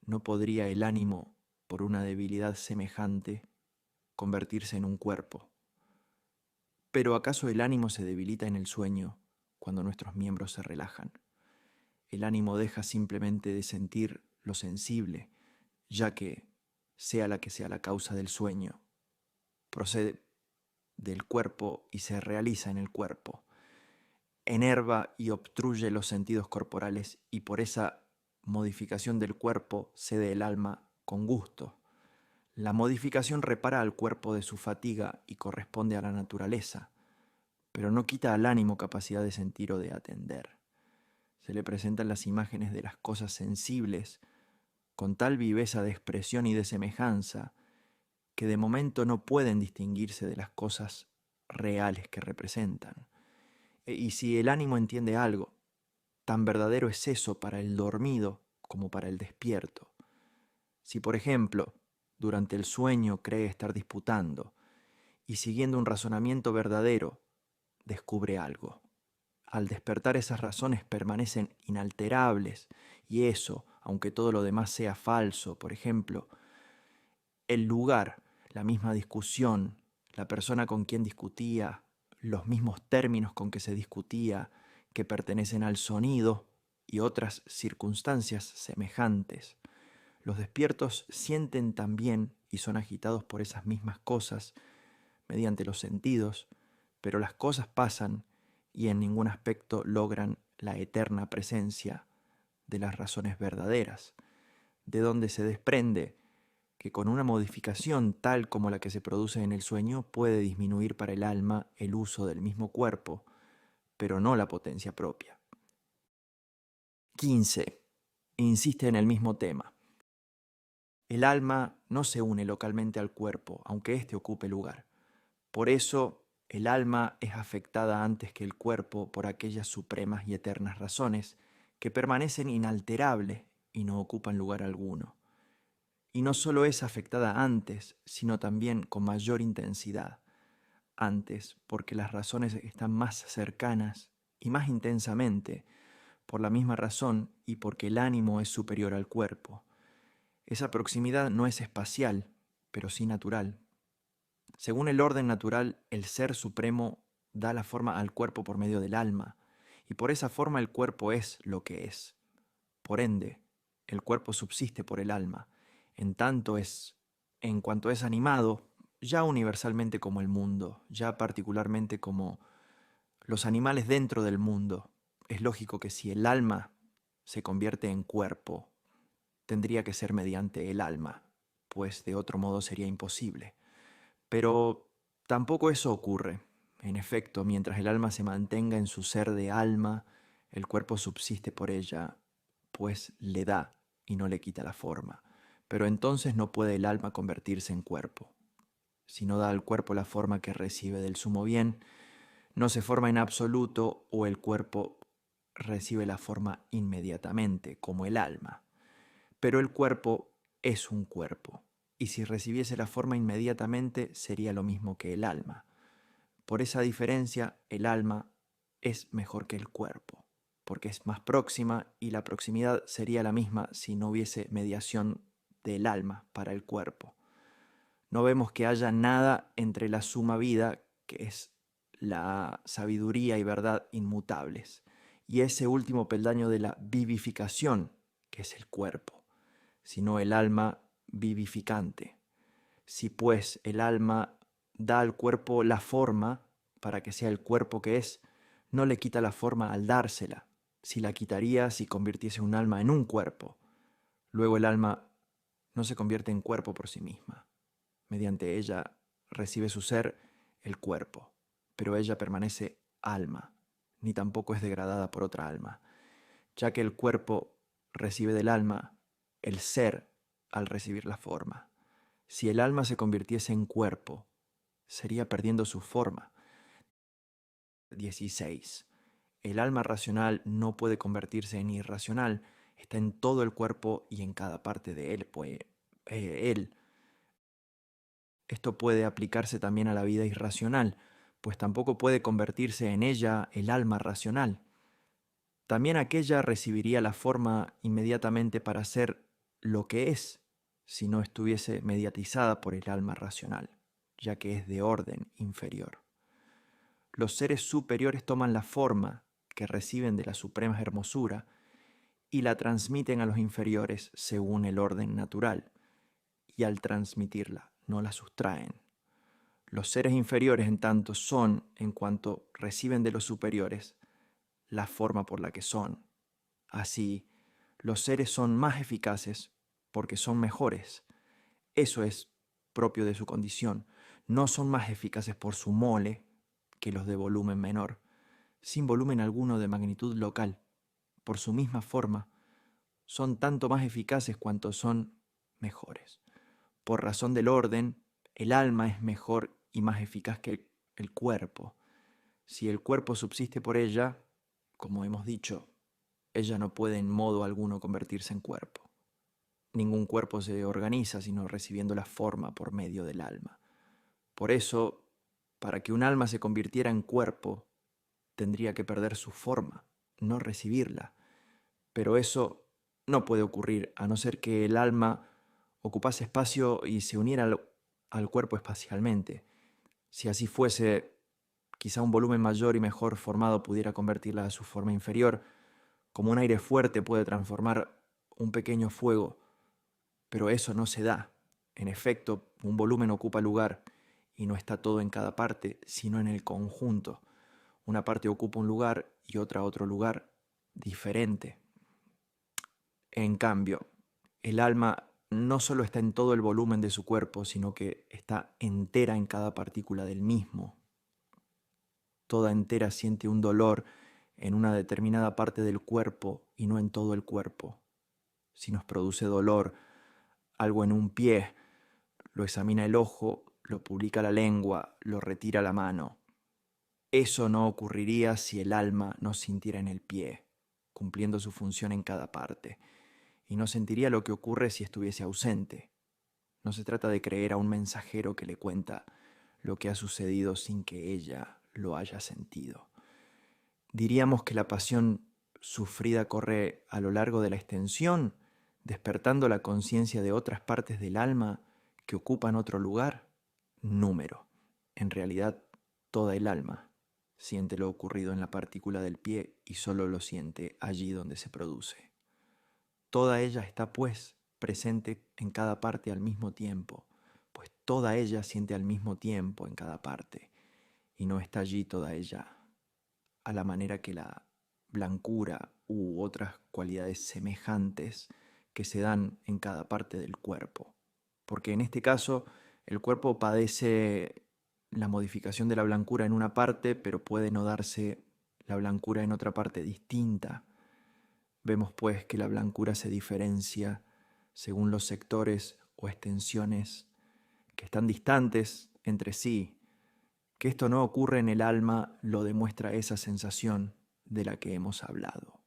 ¿No podría el ánimo, por una debilidad semejante, convertirse en un cuerpo? Pero ¿acaso el ánimo se debilita en el sueño cuando nuestros miembros se relajan? El ánimo deja simplemente de sentir lo sensible, ya que, sea la que sea la causa del sueño, procede del cuerpo y se realiza en el cuerpo. Enerva y obstruye los sentidos corporales y por esa modificación del cuerpo cede el alma con gusto. La modificación repara al cuerpo de su fatiga y corresponde a la naturaleza, pero no quita al ánimo capacidad de sentir o de atender. Se le presentan las imágenes de las cosas sensibles con tal viveza de expresión y de semejanza que de momento no pueden distinguirse de las cosas reales que representan. Y si el ánimo entiende algo, tan verdadero es eso para el dormido como para el despierto. Si, por ejemplo, durante el sueño cree estar disputando y siguiendo un razonamiento verdadero, descubre algo. Al despertar esas razones permanecen inalterables y eso, aunque todo lo demás sea falso, por ejemplo, el lugar, la misma discusión, la persona con quien discutía, los mismos términos con que se discutía, que pertenecen al sonido y otras circunstancias semejantes. Los despiertos sienten también y son agitados por esas mismas cosas mediante los sentidos, pero las cosas pasan y en ningún aspecto logran la eterna presencia de las razones verdaderas, de donde se desprende que con una modificación tal como la que se produce en el sueño puede disminuir para el alma el uso del mismo cuerpo, pero no la potencia propia. 15. Insiste en el mismo tema. El alma no se une localmente al cuerpo, aunque éste ocupe lugar. Por eso, el alma es afectada antes que el cuerpo por aquellas supremas y eternas razones que permanecen inalterables y no ocupan lugar alguno. Y no solo es afectada antes, sino también con mayor intensidad. Antes, porque las razones están más cercanas y más intensamente, por la misma razón y porque el ánimo es superior al cuerpo. Esa proximidad no es espacial, pero sí natural. Según el orden natural, el Ser Supremo da la forma al cuerpo por medio del alma, y por esa forma el cuerpo es lo que es. Por ende, el cuerpo subsiste por el alma, en cuanto es animado, ya universalmente como el mundo, ya particularmente como los animales dentro del mundo. Es lógico que si el alma se convierte en cuerpo, tendría que ser mediante el alma, pues de otro modo sería imposible. Pero tampoco eso ocurre. En efecto, mientras el alma se mantenga en su ser de alma, el cuerpo subsiste por ella, pues le da y no le quita la forma. Pero entonces no puede el alma convertirse en cuerpo. Si no da al cuerpo la forma que recibe del sumo bien, no se forma en absoluto o el cuerpo recibe la forma inmediatamente, como el alma. Pero el cuerpo es un cuerpo, y si recibiese la forma inmediatamente sería lo mismo que el alma. Por esa diferencia, el alma es mejor que el cuerpo, porque es más próxima y la proximidad sería la misma si no hubiese mediación del alma para el cuerpo. No vemos que haya nada entre la suma vida, que es la sabiduría y verdad inmutables, y ese último peldaño de la vivificación, que es el cuerpo, sino el alma vivificante. Si pues el alma da al cuerpo la forma para que sea el cuerpo que es, no le quita la forma al dársela. Si la quitaría si convirtiese un alma en un cuerpo. Luego el alma no se convierte en cuerpo por sí misma. Mediante ella recibe su ser el cuerpo, pero ella permanece alma, ni tampoco es degradada por otra alma, ya que el cuerpo recibe del alma el ser al recibir la forma. Si el alma se convirtiese en cuerpo, sería perdiendo su forma. 16. El alma racional no puede convertirse en irracional, está en todo el cuerpo y en cada parte de él, pues él. Esto puede aplicarse también a la vida irracional, pues tampoco puede convertirse en ella el alma racional. También aquella recibiría la forma inmediatamente para ser lo que es, si no estuviese mediatizada por el alma racional, ya que es de orden inferior. Los seres superiores toman la forma que reciben de la suprema hermosura y la transmiten a los inferiores según el orden natural, y al transmitirla no la sustraen. Los seres inferiores, en tanto, son, en cuanto reciben de los superiores, la forma por la que son. Así, los seres son más eficaces porque son mejores. Eso es propio de su condición. No son más eficaces por su mole que los de volumen menor, sin volumen alguno de magnitud local. Por su misma forma, son tanto más eficaces cuanto son mejores. Por razón del orden, el alma es mejor y más eficaz que el cuerpo. Si el cuerpo subsiste por ella, como hemos dicho, ella no puede en modo alguno convertirse en cuerpo. Ningún cuerpo se organiza sino recibiendo la forma por medio del alma. Por eso, para que un alma se convirtiera en cuerpo, tendría que perder su forma, no recibirla. Pero eso no puede ocurrir a no ser que el alma ocupase espacio y se uniera al cuerpo espacialmente. Si así fuese, quizá un volumen mayor y mejor formado pudiera convertirla a su forma inferior, como un aire fuerte puede transformar un pequeño fuego, pero eso no se da. En efecto, un volumen ocupa lugar y no está todo en cada parte, sino en el conjunto. Una parte ocupa un lugar y otra otro lugar diferente. En cambio, el alma no solo está en todo el volumen de su cuerpo, sino que está entera en cada partícula del mismo. Toda entera siente un dolor en una determinada parte del cuerpo y no en todo el cuerpo. Si nos produce dolor algo en un pie, lo examina el ojo, lo publica la lengua, lo retira la mano. Eso no ocurriría si el alma no sintiera en el pie, cumpliendo su función en cada parte, y no sentiría lo que ocurre si estuviese ausente. No se trata de creer a un mensajero que le cuenta lo que ha sucedido sin que ella lo haya sentido. Diríamos que la pasión sufrida corre a lo largo de la extensión, despertando la conciencia de otras partes del alma que ocupan otro lugar. Número. En realidad, toda el alma siente lo ocurrido en la partícula del pie y solo lo siente allí donde se produce. Toda ella está, pues, presente en cada parte al mismo tiempo, pues toda ella siente al mismo tiempo en cada parte, y no está allí toda ella, a la manera que la blancura u otras cualidades semejantes que se dan en cada parte del cuerpo. Porque en este caso, el cuerpo padece la modificación de la blancura en una parte, pero puede no darse la blancura en otra parte distinta. Vemos pues que la blancura se diferencia según los sectores o extensiones que están distantes entre sí. Que esto no ocurre en el alma lo demuestra esa sensación de la que hemos hablado.